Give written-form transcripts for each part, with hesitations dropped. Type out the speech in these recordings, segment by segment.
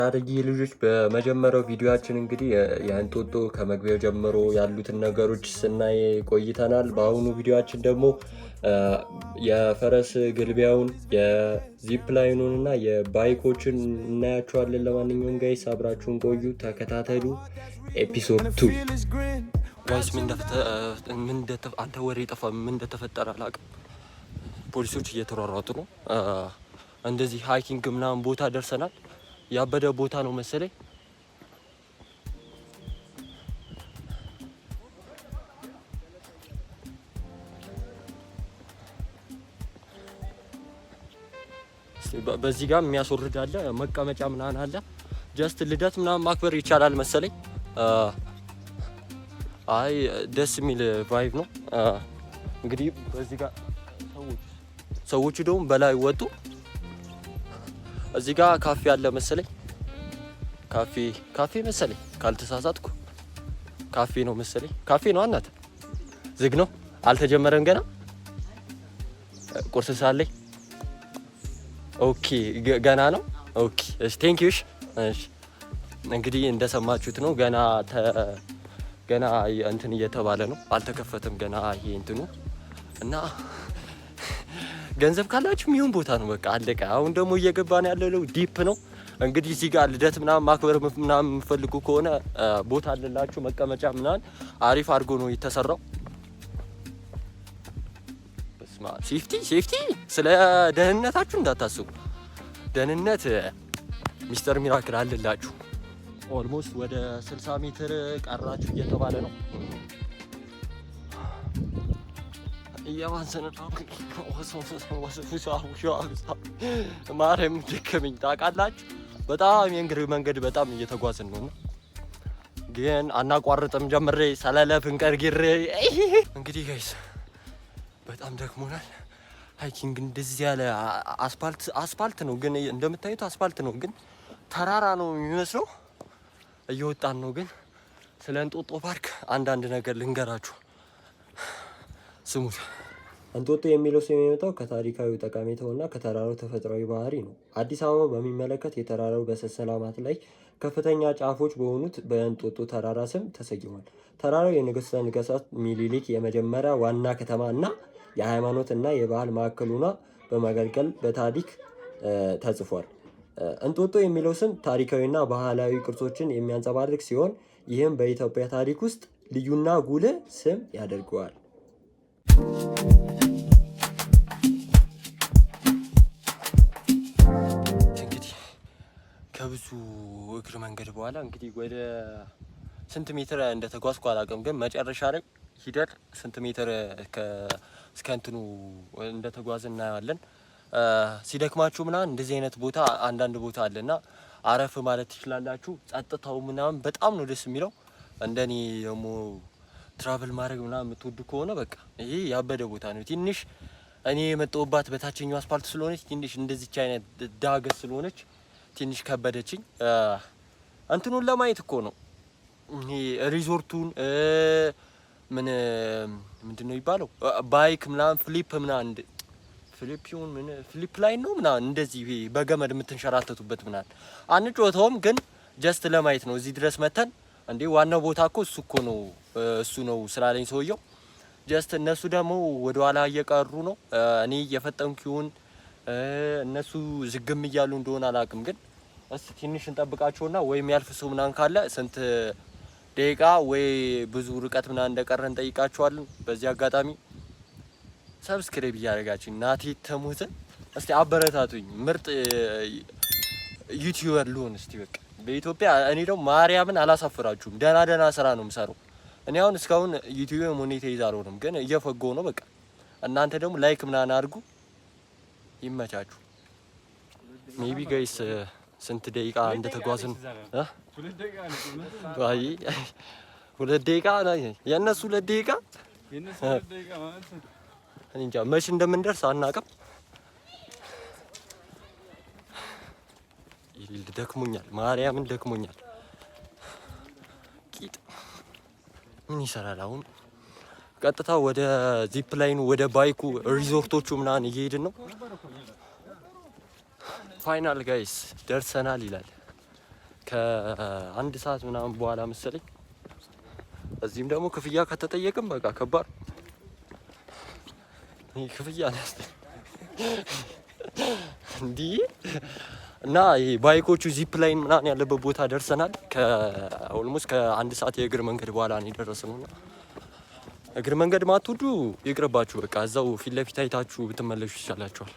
ታዲያ ልጆች በመጀመሪያው ቪዲዮአችን እንግዲህ የእንጦጦ ከመግቢያው ጀምሮ ያሉትን ነገሮች ስናይ ቆይተናል። በአሁኑ ቪዲዮአችን ደግሞ የፈረስ ግልቢያውን የዚፕ ላይኑን እና የባይኮችን እናያቸዋለን። ለማንኛውም ጋይስ አብራችሁን ቆዩ፣ ተከታተሉ። ኤፒሶድ 2 ጋይስ አንተ ወሬ ጠፋ። ምን እንደተፈጠረ አላውቅም። ፖሊሶች እየተሯሯጡ ነው። እንደዚህ ሃይኪንግ ምናምን ቦታ ደርሰናል። ያበደ ቦታ ነው መሰለኝ። በዚህ ጋር የሚያስወርድ አለ፣ መቀመጫ ምናምን አለ። ጀስት ልደት ምናምን ማክበር ይቻላል መሰለኝ። አይ ደስ የሚል ቫይብ ነው። እንግዲህ በዚህ ጋር ሰዎቹ ደግሞ በላይ ወጡ። እዚህ ጋር ካፌ አለ መሰለኝ። ካፌ መሰለኝ ካልተሳሳትኩ ካፌ ነው መሰለኝ። ካፌ ነው። አናት ዝግ ነው፣ አልተጀመረም ገና። ቁርስ ሳለኝ ኦኬ፣ ገና ነው። ኦኬ እሺ፣ ቴንክ ዩ። እሺ እንግዲህ እንደሰማችሁት ነው። ገና እንትን እየተባለ ነው፣ አልተከፈተም ገና ይሄ እንትኑ እና ገንዘብ ካላችሁ የሚሆን ቦታ ነው። በቃ አለቀ። አሁን ደግሞ እየገባን ያለው ዲፕ ነው። እንግዲህ እዚህ ጋር ልደት ምናምን ማክበር ምናምን የምፈልጉ ከሆነ ቦታ አለላችሁ፣ መቀመጫ ምናምን አሪፍ አድርጎ ነው የተሰራው። ሴፍቲ ስለ ደህንነታችሁ እንዳታስቡ። ደህንነት ሚስተር ሚራክል አለላችሁ። ኦልሞስት ወደ 60 ሜትር ቀራችሁ እየተባለ ነው። ማርያም ደከመኝ ታውቃላችሁ። በጣም የእግር መንገድ በጣም እየተጓዝን ነው፣ ግን አናቋርጥም። ጀምሬ ሰለለፍን ቀርጊሬ እንግዲህ ጋይስ በጣም ደክሞናል። ሃይኪንግ እንደዚህ ያለ አስፓልት ነው፣ ግን እንደምታዩት አስፓልት ነው፣ ግን ተራራ ነው የሚመስለው። እየወጣን ነው። ግን ስለ እንጦጦ ፓርክ አንዳንድ ነገር ልንገራችሁ፣ ስሙት። እንጦጦ የሚለው ስም የሚመጣው ከታሪካዊ ጠቀሜታውና ከተራራው ተፈጥሯዊ ባህሪ ነው። አዲስ አበባ በሚመለከት የተራራው በሰንሰለታማት ላይ ከፍተኛ ጫፎች በሆኑት በእንጦጦ ተራራ ስም ተሰይሟል። ተራራው የንጉሠ ነገሥት ሚኒሊክ የመጀመሪያ ዋና ከተማ እና የሃይማኖት እና የባህል ማዕከል ሆና በማገልገል በታሪክ ተጽፏል። እንጦጦ የሚለው ስም ታሪካዊና ባህላዊ ቅርሶችን የሚያንጸባርቅ ሲሆን ይህም በኢትዮጵያ ታሪክ ውስጥ ልዩና ጉልህ ስም ያደርገዋል። እንግዲህ ከብዙ እግር መንገድ በኋላ እንግዲህ ወደ ስንት ሜትር እንደተጓዝኩ አላውቅም፣ ግን መጨረሻ ላይ ሂደር ስንት ሜትር እስከ እንትኑ እንደተጓዝ እናያለን። ሲደክማችሁ ምናምን እንደዚህ አይነት ቦታ አንዳንድ ቦታ አለና አረፍ ማለት ትችላላችሁ። ጸጥታው ምናምን በጣም ነው ደስ የሚለው። እንደኔ ደግሞ ትራቨል ማድረግ ምናምን የምትወዱ ከሆነ በቃ ይሄ ያበደ ቦታ ነው። ትንሽ እኔ የመጣሁባት በታችኛው አስፓልት ስለሆነች ትንሽ እንደዚች አይነት ዳገት ስለሆነች ትንሽ ከበደችኝ። እንትኑን ለማየት እኮ ነው ይሄ ሪዞርቱን ምንድነው ይባለው ባይክ ምናምን ፍሊፕ ላይ ነው ምናምን እንደዚህ በገመድ የምትንሸራተቱበት ምናምን አንጮተውም፣ ግን ጀስት ለማየት ነው እዚህ ድረስ መተን። እንዴ ዋናው ቦታ እኮ እሱ ነው ስላለኝ ሰውየው። ጀስት እነሱ ደግሞ ወደ ኋላ እየቀሩ ነው። እኔ እየፈጠንኩ ይሁን እነሱ ዝግም እያሉ እንደሆነ አላውቅም፣ ግን እስቲ ትንሽ እንጠብቃቸውና ወይም ያልፍ ሰው ምናምን ካለ ስንት ደቂቃ ወይ ብዙ ርቀት ምናምን እንደቀረ እንጠይቃቸዋለን። በዚህ አጋጣሚ ሰብስክራይብ እያደረጋችሁኝ ናቲ ተሙት እስቲ አበረታቱኝ። ምርጥ ዩቲዩበር ልሆን እስቲ በቃ በኢትዮጵያ። እኔ ደግሞ ማርያምን አላሳፍራችሁም። ደህና ስራ ነው የምሰራው። እኔ አሁን እስካሁን ዩቲዩብ ሞኔታይዝ አልሆንም፣ ግን እየፈገው ነው በቃ። እናንተ ደግሞ ላይክ ምናምን አድርጉ። ይመቻችሁ። ሜቢ ጋይስ ስንት ደቂቃ እንደተጓዝን 2 ደቂቃ የእነሱ 2 ደቂቃ እንጃ መች እንደምንደርስ አናውቅም። ደክሞኛል፣ ማርያምን ደክሞኛል። ቂጥ ምን ይሰራል አሁን? ቀጥታ ወደ ዚፕ ላይኑ ወደ ባይኩ ሪዞርቶቹ ምናምን እየሄድን ነው። ፋይናል ጋይስ ደርሰናል ይላል። ከአንድ ሰዓት ምናምን በኋላ መሰለኝ። እዚህም ደግሞ ክፍያ ከተጠየቅም በቃ ከባድ ክፍያ ነው እንዲህ እና ይሄ ባይኮቹ ዚፕ ላይን ምናምን ያለበት ቦታ ደርሰናል። ኦልሞስት ከአንድ ሰዓት የእግር መንገድ በኋላ ነው የደረስነው። እና እግር መንገድ ማትወዱ ይቅርባችሁ፣ በቃ እዛው ፊት ለፊት አይታችሁ ብትመለሱ ይሻላችኋል።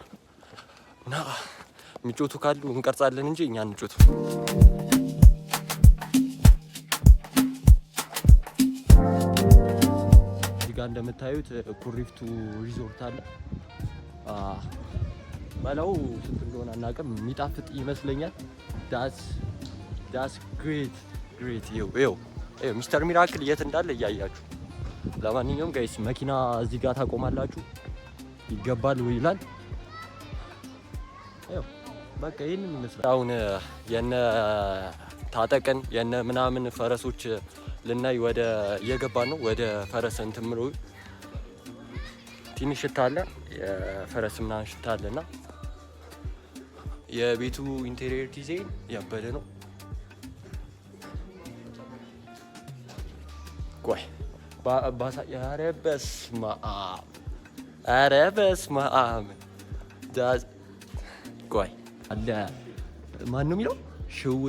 እና የሚጮቱ ካሉ እንቀርጻለን እንጂ እኛ እንጮቱ። እዚህ ጋር እንደምታዩት ኩሪፍቱ ሪዞርት አለ። በላው ስንት እንደሆነ አናውቅም፣ የሚጣፍጥ ይመስለኛል። ዳስ ግሬት ይኸው ሚስተር ሚራክል የት እንዳለ እያያችሁ። ለማንኛውም ጋይስ መኪና እዚህ ጋር ታቆማላችሁ፣ ይገባል ይላል። ይኸው በቃ ይሄንን ይመስላል። አሁን የነ ታጠቅን የነ ምናምን ፈረሶች ልናይ ወደ እየገባን ነው። ወደ ፈረስ እንትን ምሎ ትንሽ ሽታ አለ፣ የፈረስ ምናምን ሽታ አለና የቤቱ ኢንቴሪየር ዲዛይን ያበደ ነው። ቆይ ኧረ በስመ አብ ቆይ አለ ማን ነው የሚለው? ሽው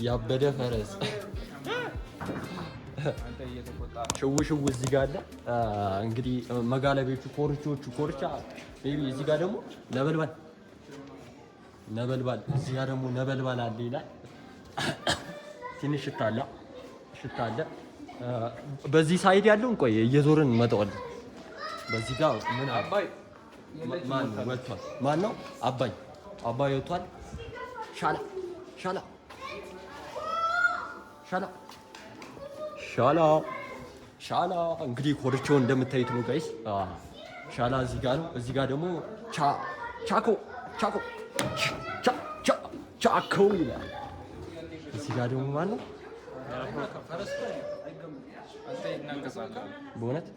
ያበደ ፈረስ ሽው እዚህ ጋር አለ። እንግዲህ መጋለቤዎቹ ኮርቻ ቤቢ፣ እዚህ ጋር ደግሞ ነበልባል እዚህ ጋር ደግሞ ነበልባል አለ ይላል። ትንሽ ሽታ አለ። በዚህ ሳይድ ያለውን ቆይ እየዞርን እንመጣዋለን። በዚህ ጋር ምን አባይ ማን ወጥቷል? ማን ነው አባይ ወጥቷል። ሻላ እንግዲህ ኮርቻውን እንደምታዩት ነው ጋይስ። ሻላ እዚህ ጋር ነው። እዚህ ጋር ደግሞ ቻኮ ይላል። እዚህ ጋር ደግሞ ማን ነው? በእውነት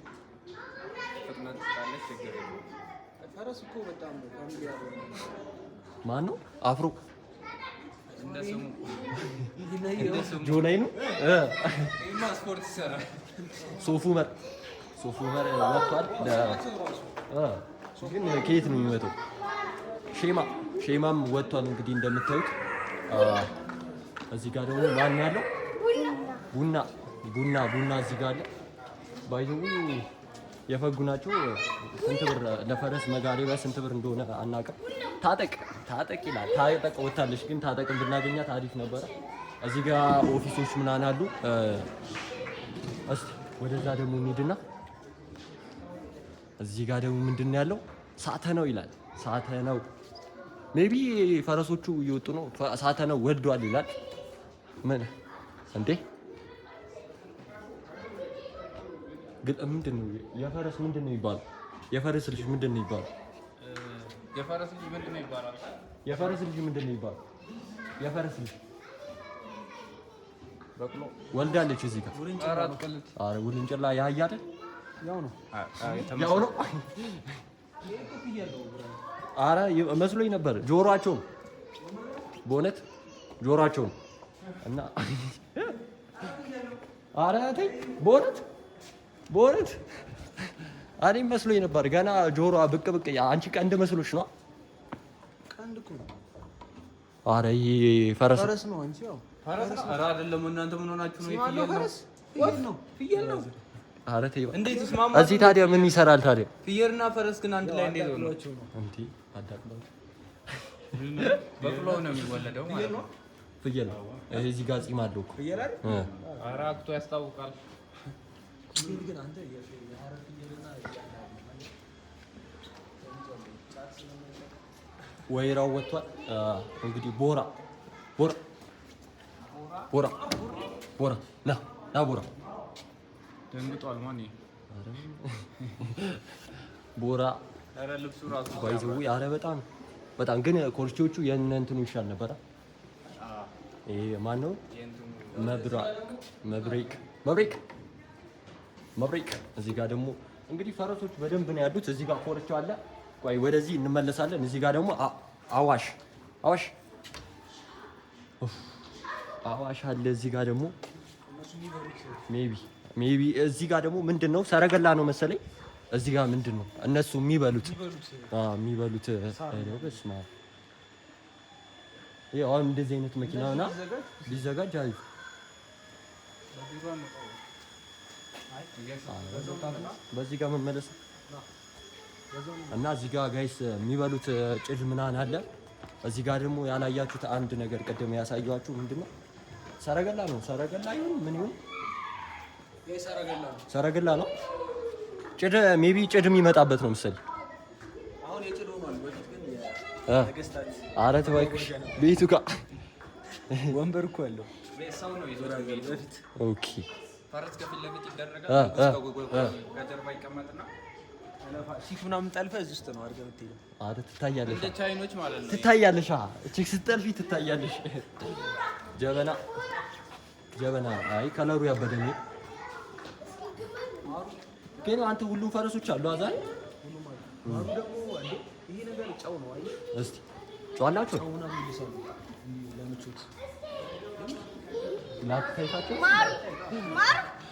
ማን ነው? አፍሮ ጆላይ ነው። ሶፉ መር ወጥቷል። ግን ከየት ነው የሚመጣው? ሼማም ወጥቷል። እንግዲህ እንደምታዩት እዚህ ጋር ደግሞ ማን ያለው? ቡና እዚህ ጋር አለ። ባይዘው የፈጉ ናቸው። ስንት ብር ለፈረስ መጋለቢያ ስንት ብር እንደሆነ አናውቅም። ታጠቅ ይላል። ታጠቅ ወታለች፣ ግን ታጠቅን ብናገኛት አሪፍ ነበረ። እዚህ ጋር ኦፊሶች ምናምን አሉ። እስቲ ወደዛ ደግሞ እንሂድና እዚህ ጋር ደግሞ ምንድን ነው ያለው? ሳተነው ይላል። ሳተነው ሜቢ ፈረሶቹ እየወጡ ነው። ሳተነው ወልዷል ይላል። ምን እንዴ? ግን ምንድን ነው የፈረስ ምንድን ነው ይባላል? የፈረስ ልጅ ምንድን ነው ይባላል? የፈረስ ልጅ ምንድን ነው ይባላል? የፈረስ ልጅ በቅሎ ወልዳለች። እዚህ ጋር አረ ውልንጭላ ያያ አይደል? ያው ነው። አረ መስሎኝ ነበር። ጆሮአቸውን በእውነት ጆሮአቸውን እና አረ ተይ በእውነት እኔም መስሎኝ ነበር። ገና ጆሮዋ ብቅ አንቺ ቀንድ መስሎሽ ነው? ቀንድ እኮ ነው። አረ ይሄ ፈረስ ነው እንጂ ያው ፈረስ አረ አይደለም። እናንተ ምን ሆናችሁ ነው? ፍየል ነው። አረ ተይ እንዴት ስማማ። እዚህ ታዲያ ምን ይሰራል ታዲያ? ፍየልና ፈረስ ግን አንድ ላይ እንዴት ነው እንዴ? አዳቅለው በቅሎ ነው የሚወለደው ማለት ነው። ፍየል ነው። እዚህ ጋር ጺም አለው እኮ ፍየል አይደል? አረ አክቶ ያስታውቃል። ግን አንተ ወይራው ወጥቷል። እንግዲህ ቦራ ና ቦራ ደንግጧል። ማን ቦራ? አረ ልብሱ ራሱ ባይዘው ያረ በጣም ግን ኮርቾቹ የእነንትኑ ይሻል ነበር። ይሄ ማን ነው? መብሬክ። እዚህ ጋር ደግሞ እንግዲህ ፈረሶች በደንብ ነው ያሉት። እዚህ ጋር ኮርቻው አለ። ቆይ ወደዚህ እንመለሳለን። እዚህ ጋር ደግሞ አዋሽ አለ። እዚህ ጋር ደግሞ ሜቢ እዚህ ጋር ደግሞ ምንድን ነው ሰረገላ ነው መሰለኝ። እዚህ ጋር ምንድን ነው እነሱ የሚበሉት በስመ አብ። ይኸው አሁን እንደዚህ አይነት መኪና ሆና ቢዘጋጅ አሪፍ። በዚህ ጋር መመለስ እና እዚህ ጋር ጋይስ የሚበሉት ጭድ ምናምን አለ። እዚህ ጋር ደግሞ ያላያችሁት አንድ ነገር ቅድም ያሳየኋችሁ ምንድን ነው ሰረገላ ነው። ሰረገላ ይሁን ምን ይሁን ሰረገላ ነው። ጭድ ሜቢ ጭድ የሚመጣበት ነው መሰለኝ። አሁን የጭድ ሆኗል። በፊት ግን ኧረ ተባይኩሽ ቤቱ ጋር ወንበር እኮ ያለው ሰው ነው ይዞራል። በፊት ኦኬ ፈረስ ከፊት ለፊት ይደረጋል። ከጀርባ ይቀመጥና ሲክ ምናምን ጠልፈህ እዚህ ውስጥ ነው አድርገህ የምትሄደው። ኧረ ትታያለሽ፣ እንደ ቻይኖች ማለት ነው። ትታያለሽ። እቺክ ስትጠልፊ ትታያለሽ። ጀበና አይ ከለሩ ያበደኝ ግን አንተ ሁሉም ፈረሶች አሉ አዛኝ ማሩ ደግሞ ይሄ ነገር ጫው ነው። አይ እስቲ ጫዋላችሁ ጫውና ይልሳሉ ለምቾት ላታይታችሁ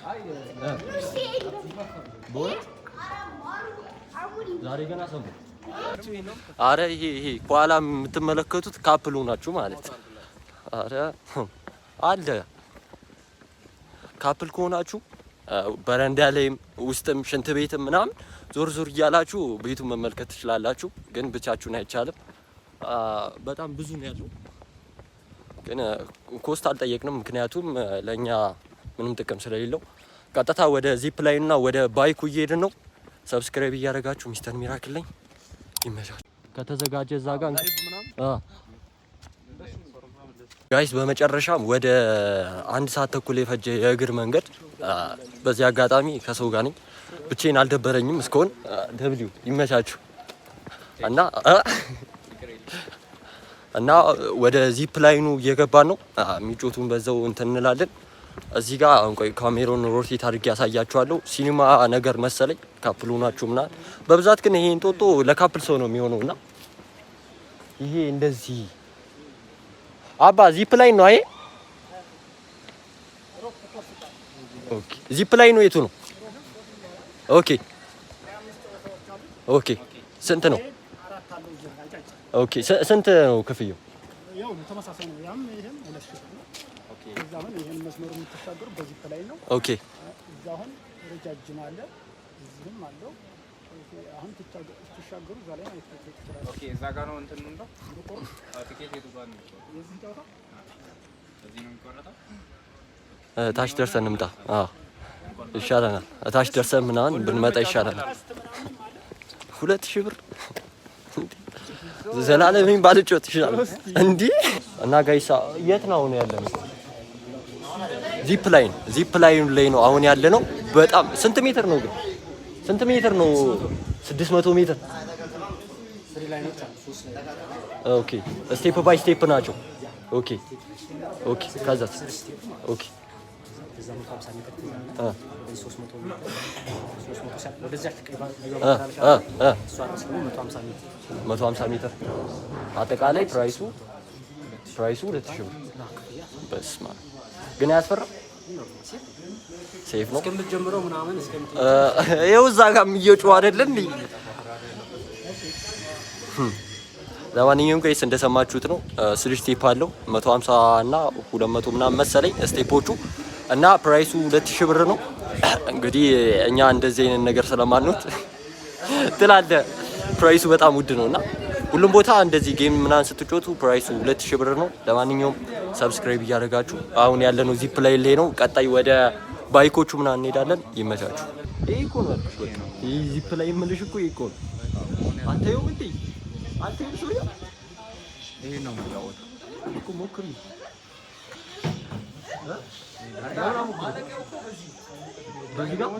አይ ቦት ዛሬ ገና ሰሙ። አረ ይሄ ከኋላ የምትመለከቱት ካፕሉ ናችሁ ማለት። አረ አለ ካፕል ከሆናችሁ በረንዳ ላይም ውስጥም ሽንት ቤትም ምናምን ዞር ዞር እያላችሁ ቤቱን መመልከት ትችላላችሁ። ግን ብቻችሁን አይቻልም። በጣም ብዙ ነው ያለው። ግን ኮስት አልጠየቅንም፣ ምክንያቱም ለእኛ ምንም ጥቅም ስለሌለው። ቀጥታ ወደ ዚፕ ላይን እና ወደ ባይኩ እየሄድን ነው። ሰብስክራይብ እያደረጋችሁ ሚስተር ሚራክል ላይ ይመሻል። ከተዘጋጀ እዛ ጋር ጋይስ በመጨረሻም ወደ 1 ሰዓት ተኩል የፈጀ የእግር መንገድ። በዚህ አጋጣሚ ከሰው ጋር ነኝ፣ ብቻዬን አልደበረኝም እስካሁን። ደብሊው ይመቻችሁ እና ወደ ዚፕ ላይኑ እየገባን ነው። የሚጮቱን በዛው እንትን እንላለን። እዚህ ጋር እንቆይ ካሜራውን ሮቴት አድርጌ ያሳያችኋለሁ። ሲኒማ ነገር መሰለኝ ካፕል ሆናችሁ ምናምን። በብዛት ግን ይሄ እንጦጦ ለካፕል ሰው ነው የሚሆነውና ይሄ እንደዚህ አባ ዚፕ ላይ ነው። አይ ኦኬ ዚፕ ላይ ነው። የቱ ነው? ኦኬ ስንት ነው? ኦኬ ስንት ነው ክፍያው? ያው ተመሳሳይ ነው። ያም ይሄም 2,000 ነው። ኦኬ እዛውን ይሄን መስመር የምትሻገሩ በዚህ ላይ ነው። ኦኬ እዛውን ረጃጅም አለ፣ እዚህም አለው። አሁን ትሻገሩ እዛ ላይ ነው ይተከራል። ኦኬ እዛ ጋር ነው እንትን ነው ቲኬት የቱ ጋር ነው? የዚህ ጨዋታ እዚህ ነው የሚቆረጠው። ታች ደርሰን እንምጣ። ይሻለናል። ታች ደርሰን ምናምን ብንመጣ ይሻለናል። 2,000 ብር ዘላለምን ባልጮት ይችላል እንዴ? እና ጋይሳ የት ነው ያለነው? ዚፕ ላይን ላይ ነው አሁን ያለነው። በጣም ስንት ሜትር ነው ግን? ስንት ሜትር ነው? 600 ሜትር። ኦኬ ስቴፕ ባይ ስቴፕ ናቸው። ኦኬ ከዛ ኦኬ እዛ 150 ሜትር ትይዛለህ። 300 ሜትር 300 ሰዓት ወደዚያ ተቀይባ 150 ሜትር አጠቃላይ ፕራይሱ 2,000 ብር። በስመ አብ ግን አያስፈራም? ሴፍ ነው እስከምትጀምረው ምናምን ይኸው እዛ ጋር እየጮህ አይደለም እንዴ? ለማንኛውም ጋይስ እንደሰማችሁት ነው። 3 ስቴፕ አለው 150 እና 200 ምናምን መሰለኝ ስቴፖቹ እና ፕራይሱ 2,000 ብር ነው። እንግዲህ እኛ እንደዚህ አይነት ነገር ስለማንወድ ትላለህ ፕራይሱ በጣም ውድ ነውና ሁሉም ቦታ እንደዚህ ጌም ምናምን ስትጮቱ ፕራይሱ 2,000 ብር ነው። ለማንኛውም ሰብስክራይብ እያደረጋችሁ አሁን ያለነው ዚፕ ላይ ነው። ቀጣይ ወደ ባይኮቹ ምናምን እንሄዳለን። ይመቻችሁ። ይሄ እኮ ነው ይሄ ዚፕ ላይ የምልሽ እኮ ይሄ እኮ ነው። አንተ ይኸው እንዴ አንተ ይኸው ሶሪያ ይሄ ነው የሚያወጣው እኮ ሞክሪ በዚህ ጋር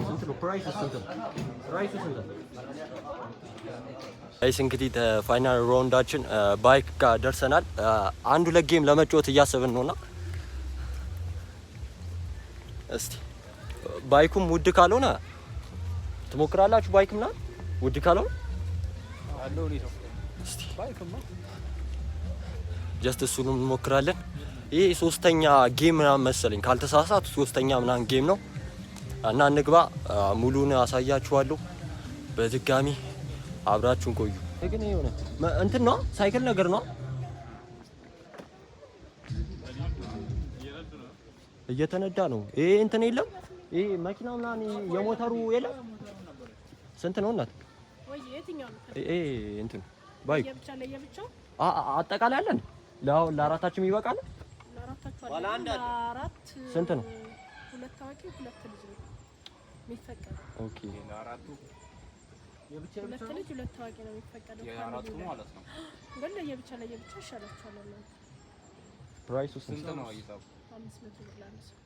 ስንት ነው ፕራይሱ? ጋይስ እንግዲህ ፋይናል ራውንዳችን ባይክ ጋር ደርሰናል። አንድ ሁለት ጌም ለመጫወት እያሰብን ነውና እስቲ ባይኩም ውድ ካልሆነ ትሞክራላችሁ ባይክ ምናምን ውድ ካልሆነ አለው ነው እስቲ ባይክማ ጀስት እሱንም እንሞክራለን። ይሄ ሶስተኛ ጌም ምናምን መሰለኝ ካልተሳሳቱ ሶስተኛ ምናምን ጌም ነው እና እንግባ ሙሉን አሳያችኋለሁ። በድጋሚ አብራችሁን ቆዩ። ግን የሆነ እንትን ነው ሳይክል ነገር ነው እየተነዳ ነው። ይሄ እንትን የለም ይሄ መኪና ምናምን የሞተሩ የለም። ስንት ነው እናት? ወይ የትኛው ነው? ይሄ እንትን ባይክ የብቻ ለየብቻው አጠቃላይ አለን። ለአራታችን ይበቃል። ለአራታችሁ አለ። ለአራት ስንት ነው? ሁለት ታዋቂ ሁለት ልጅ ነው የሚፈቀደው። ኦኬ ለአራቱ የብቻ ሁለት ልጅ ሁለት ታዋቂ ነው የሚፈቀደው። የአራቱ ማለት ነው። ግን ለየብቻ ይሻላችኋል። ፕራይሱ ስንት ነው? አይታው 500 ብር ለአንድ ሰው።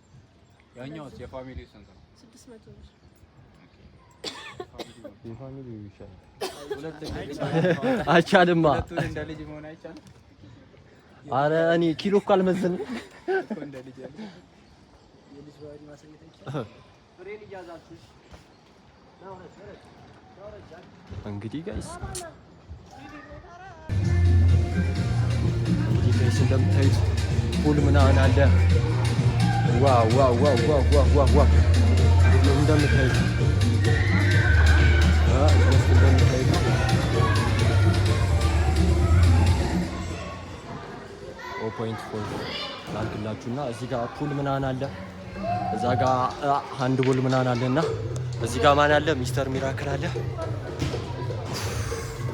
ያኛው የፋሚሊው ስንት ነው? 600 ብር። የፋሚሊ ይሻላል። ሁለት አይቻልማ። ሁለቱን እንደ ልጅ መሆን አይቻልም። አረ እኔ ኪሎ እኮ አልመዘንም። እንደ ልጅ ያለ የልጅ ባሪ ማሰኘት አይቻልም። ፍሬን ይያዛችሁ። እንግዲህ ጋይስ እንደምታዩት ፑል ምናምን አለ። ዋው ዋው ዋው ዋው ዋው ዋው ዋው እንደምታዩት እንደምታዩት ፖይንት ላድርግላችሁና እዚህ ጋር ፑል ምናምን አለ። እዛ ጋር ሃንድ ቦል ምናምን አለና እዚህ ጋር ማን አለ? ሚስተር ሚራክል አለ።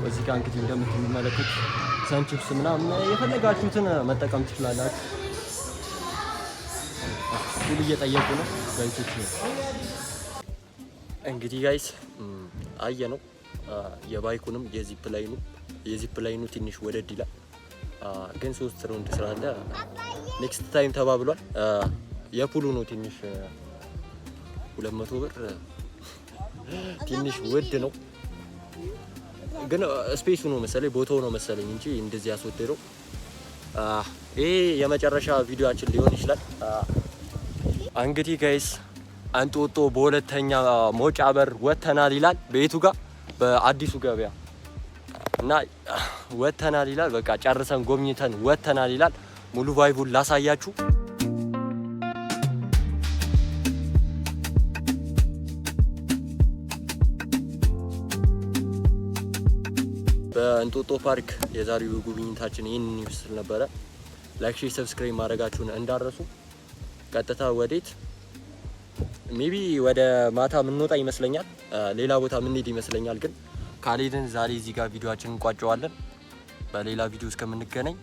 እዚህ ጋር እንግዲህ እንደምትመለከቱት ሰንቺፕስ ምናምን የፈለጋችሁትን መጠቀም ትችላላችሁ። ፑል እየጠየቁ ነው ጋይሶች። እንግዲህ ጋይስ አየ ነው የባይኩንም የዚፕ ላይኑ ትንሽ ወደድ ይላል፣ ግን 3 ራውንድ ስላለ ኔክስት ታይም ተባብሏል። የፑሉ ነው ትንሽ 200 ብር ትንሽ ውድ ነው፣ ግን ስፔሱ ነው መሰለኝ ቦታው ነው መሰለኝ እንጂ እንደዚህ ያስወደደው። ይሄ የመጨረሻ ቪዲዮአችን ሊሆን ይችላል። እንግዲህ ጋይስ እንጦጦ በሁለተኛ መውጫ በር ወተናል ይላል ቤቱ ጋር በአዲሱ ገበያ እና ወተናል ይላል። በቃ ጨርሰን ጎብኝተን ወተናል ይላል። ሙሉ ቫይቡን ላሳያችሁ። በእንጦጦ ፓርክ የዛሬው ጉብኝታችን ይህንን ይመስል ነበረ። ላይክ፣ ሼር፣ ሰብስክራይብ ማድረጋችሁን እንዳረሱ። ቀጥታ ወዴት ሜቢ ወደ ማታ የምንወጣ ይመስለኛል፣ ሌላ ቦታ የምንሄድ ይመስለኛል። ግን ካልሄድን ዛሬ እዚህ ጋር ቪዲዮአችንን እንቋጨዋለን። በሌላ ቪዲዮ እስከምንገናኝ